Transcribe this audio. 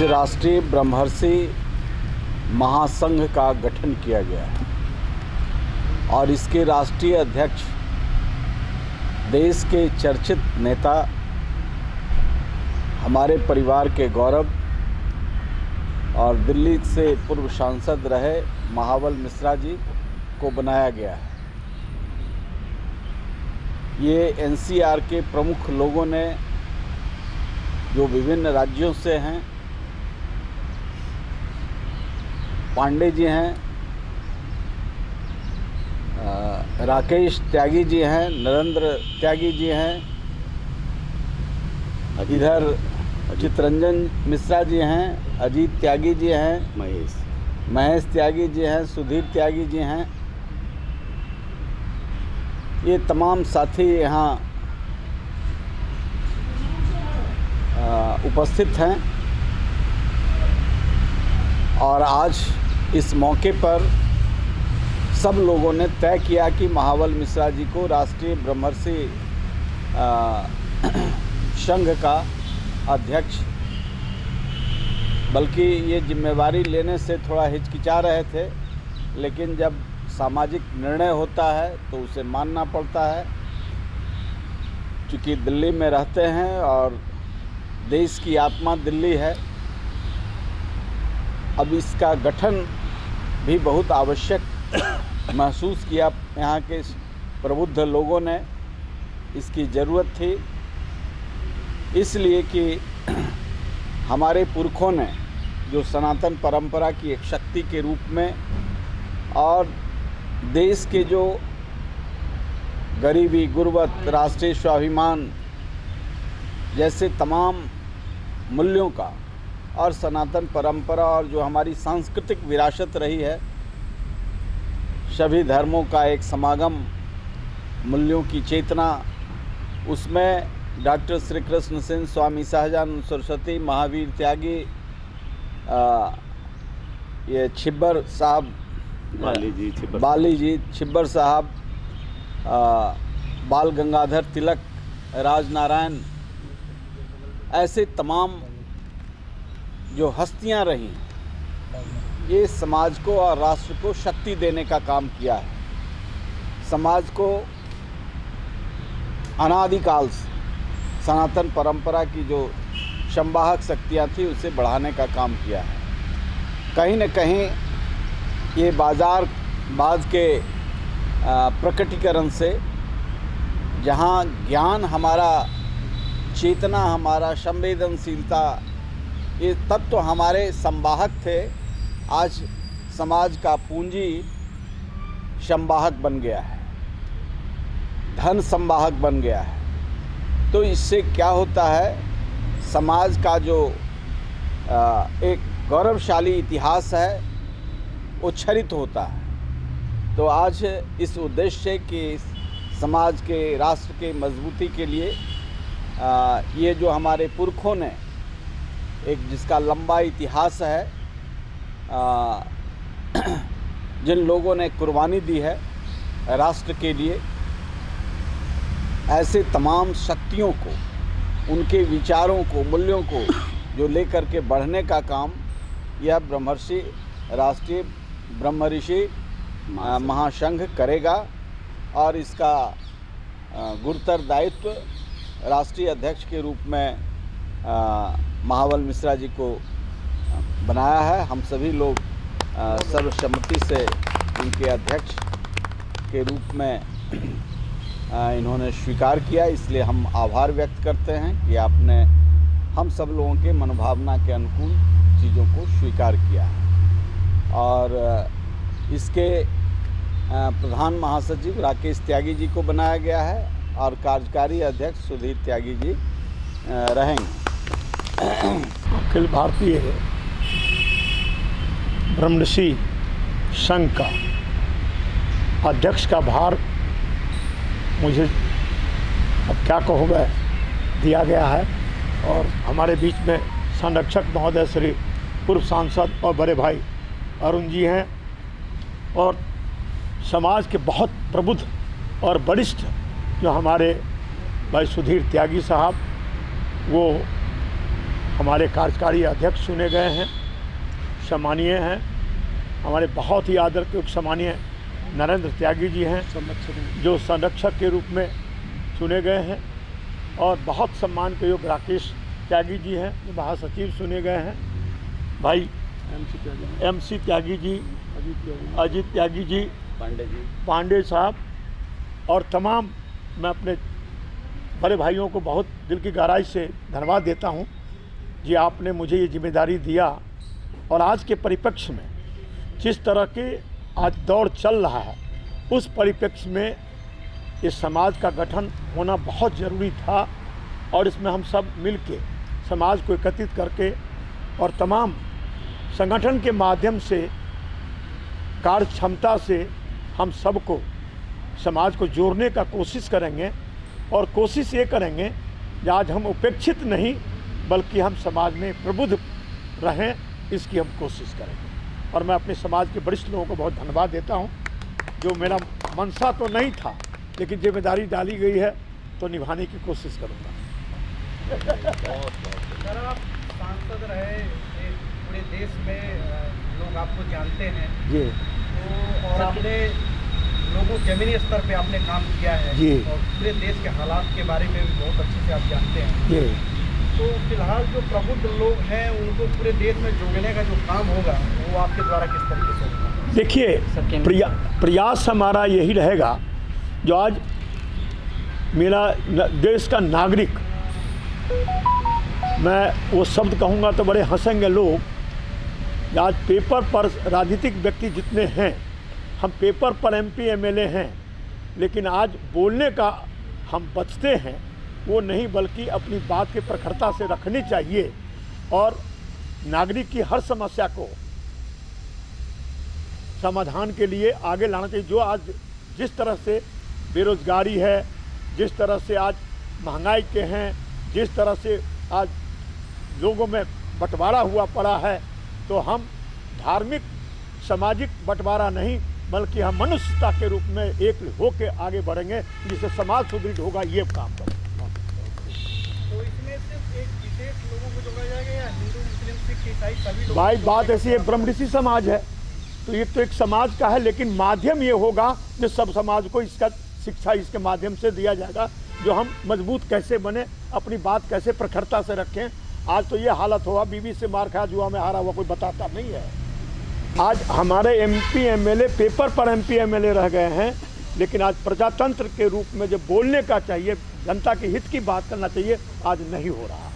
आज राष्ट्रीय ब्रह्मर्षि महासंघ का गठन किया गया है और इसके राष्ट्रीय अध्यक्ष देश के चर्चित नेता, हमारे परिवार के गौरव और दिल्ली से पूर्व सांसद रहे महाबल मिश्रा जी को बनाया गया है। ये एनसीआर के प्रमुख लोगों ने, जो विभिन्न राज्यों से हैं, पांडे जी हैं, राकेश त्यागी जी हैं, नरेंद्र त्यागी जी हैं, इधर चितरंजन मिश्रा जी हैं, अजीत त्यागी जी हैं, महेश त्यागी जी हैं, सुधीर त्यागी जी हैं। ये तमाम साथी यहाँ उपस्थित हैं और आज इस मौके पर सब लोगों ने तय किया कि महाबल मिश्रा जी को राष्ट्रीय ब्रह्मर्षि संघ का अध्यक्ष, बल्कि ये जिम्मेवारी लेने से थोड़ा हिचकिचा रहे थे, लेकिन जब सामाजिक निर्णय होता है तो उसे मानना पड़ता है। चूँकि दिल्ली में रहते हैं और देश की आत्मा दिल्ली है, अब इसका गठन भी बहुत आवश्यक महसूस किया। यहाँ के प्रबुद्ध लोगों ने इसकी ज़रूरत थी, इसलिए कि हमारे पुरखों ने जो सनातन परंपरा की एक शक्ति के रूप में और देश के जो गरीबी, गुर्बत, राष्ट्रीय स्वाभिमान जैसे तमाम मूल्यों का और सनातन परंपरा और जो हमारी सांस्कृतिक विरासत रही है, सभी धर्मों का एक समागम, मूल्यों की चेतना, उसमें डॉक्टर श्री कृष्ण सेन, स्वामी सहजानंद सरस्वती, महावीर त्यागी, ये छिब्बर साहब, बाली जी छिब्बर साहब, बाल गंगाधर तिलक, राजनारायण, ऐसे तमाम जो हस्तियां रहीं, ये समाज को और राष्ट्र को शक्ति देने का काम किया है। समाज को अनादिकाल से सनातन परंपरा की जो संवाहक शक्तियाँ थी उसे बढ़ाने का काम किया है। कहीं न कहीं ये बाज़ारवाद के प्रकटीकरण से, जहाँ ज्ञान हमारा, चेतना हमारा, संवेदनशीलता, ये तत्व हमारे संवाहक थे, आज समाज का पूंजी संवाहक बन गया है, धन संवाहक बन गया है। तो इससे क्या होता है, समाज का जो एक गौरवशाली इतिहास है वो क्षरित होता है। तो आज इस उद्देश्य कि समाज के, राष्ट्र के मजबूती के लिए ये जो हमारे पुरखों ने एक, जिसका लंबा इतिहास है, जिन लोगों ने कुर्बानी दी है राष्ट्र के लिए, ऐसे तमाम शक्तियों को, उनके विचारों को, मूल्यों को जो लेकर के बढ़ने का काम यह ब्रह्मर्षि, राष्ट्रीय ब्रह्मर्षि महासंघ करेगा और इसका गुरुतर दायित्व राष्ट्रीय अध्यक्ष के रूप में महाबल मिश्रा जी को बनाया है। हम सभी लोग सर्वसम्मति से उनके अध्यक्ष के रूप में इन्होंने स्वीकार किया, इसलिए हम आभार व्यक्त करते हैं कि आपने हम सब लोगों के मनोभावना के अनुकूल चीज़ों को स्वीकार किया है। और इसके प्रधान महासचिव राकेश त्यागी जी को बनाया गया है और कार्यकारी अध्यक्ष सुधीर त्यागी जी रहेंगे। अखिल भारतीय ब्रह्मर्षि संघ का अध्यक्ष का भार मुझे, अब क्या कहूँगा, दिया गया है। और हमारे बीच में संरक्षक महोदय श्री पूर्व सांसद और बड़े भाई अरुण जी हैं और समाज के बहुत प्रबुद्ध और वरिष्ठ जो हमारे भाई सुधीर त्यागी साहब, वो हमारे कार्यकारी अध्यक्ष चुने गए हैं, सम्मानीय हैं, हमारे बहुत ही आदर के सम्मानीय नरेंद्र त्यागी जी हैं जो संरक्षक के रूप में चुने गए हैं, और बहुत सम्मान के योग्य राकेश त्यागी जी हैं जो महासचिव चुने गए हैं, भाई MC त्यागी जी, अजीत त्यागी जी, पांडे साहब, और तमाम मैं अपने बड़े भाइयों को बहुत दिल की गहराई से धन्यवाद देता हूं जी, आपने मुझे ये जिम्मेदारी दिया। और आज के परिप्रेक्ष्य में जिस तरह के आज दौर चल रहा है, उस परिप्रेक्ष्य में इस समाज का गठन होना बहुत ज़रूरी था, और इसमें हम सब मिलके समाज को एकत्रित करके और तमाम संगठन के माध्यम से कार्य क्षमता से हम सबको समाज को जोड़ने का कोशिश करेंगे, और कोशिश ये करेंगे कि आज हम उपेक्षित नहीं बल्कि हम समाज में प्रबुद्ध रहें, इसकी हम कोशिश करेंगे। और मैं अपने समाज के वरिष्ठ लोगों को बहुत धन्यवाद देता हूं, जो मेरा मनसा तो नहीं था लेकिन जिम्मेदारी डाली गई है तो निभाने की कोशिश करूँगा। सर, आप सांसद रहे, पूरे देश में लोग आपको जानते हैं जी, तो, और आपने लोगों जमीनी स्तर पे आपने काम किया है जी, और पूरे देश के हालात के बारे में भी बहुत अच्छे से आप जानते हैं जी। तो फिलहाल जो प्रबुद्ध लोग हैं उनको पूरे देश में जोड़ने का जो काम होगा वो आपके द्वारा किस तरीके से होगा? देखिए, प्रयास हमारा यही रहेगा, जो आज मेरा देश का नागरिक, मैं वो शब्द कहूँगा तो बड़े हंसेंगे लोग, आज पेपर पर राजनीतिक व्यक्ति जितने हैं, हम पेपर पर MP MLA हैं, लेकिन आज बोलने का हम बचते हैं वो नहीं, बल्कि अपनी बात की प्रखरता से रखनी चाहिए और नागरिक की हर समस्या को समाधान के लिए आगे लाना चाहिए। जो आज जिस तरह से बेरोजगारी है, जिस तरह से आज महंगाई के हैं, जिस तरह से आज लोगों में बंटवारा हुआ पड़ा है, तो हम धार्मिक सामाजिक बंटवारा नहीं बल्कि हम मनुष्यता के रूप में एक होकर आगे बढ़ेंगे, जिससे समाज सुदृढ़ होगा, ये काम करें। तो इसमें सिर्फ एक विशेष लोगों को जोड़ा जाएगा या हिंदू मुस्लिम सिख ईसाई सभी लोग? भाई बात ऐसी है, ब्रह्मऋषि समाज है तो ये तो एक समाज का है, लेकिन माध्यम ये होगा जो सब समाज को इसका शिक्षा इसके माध्यम से दिया जाएगा, जो हम मजबूत कैसे बने, अपनी बात कैसे प्रखरता से रखें। आज तो ये हालत हुआ, बीवी से मार खाया, जुआ में हारा हुआ, कोई बताता नहीं है। आज हमारे MP MLA पेपर पर MP MLA रह गए हैं, लेकिन आज प्रजातंत्र के रूप में जब बोलने का चाहिए, जनता के हित की बात करना चाहिए, आज नहीं हो रहा।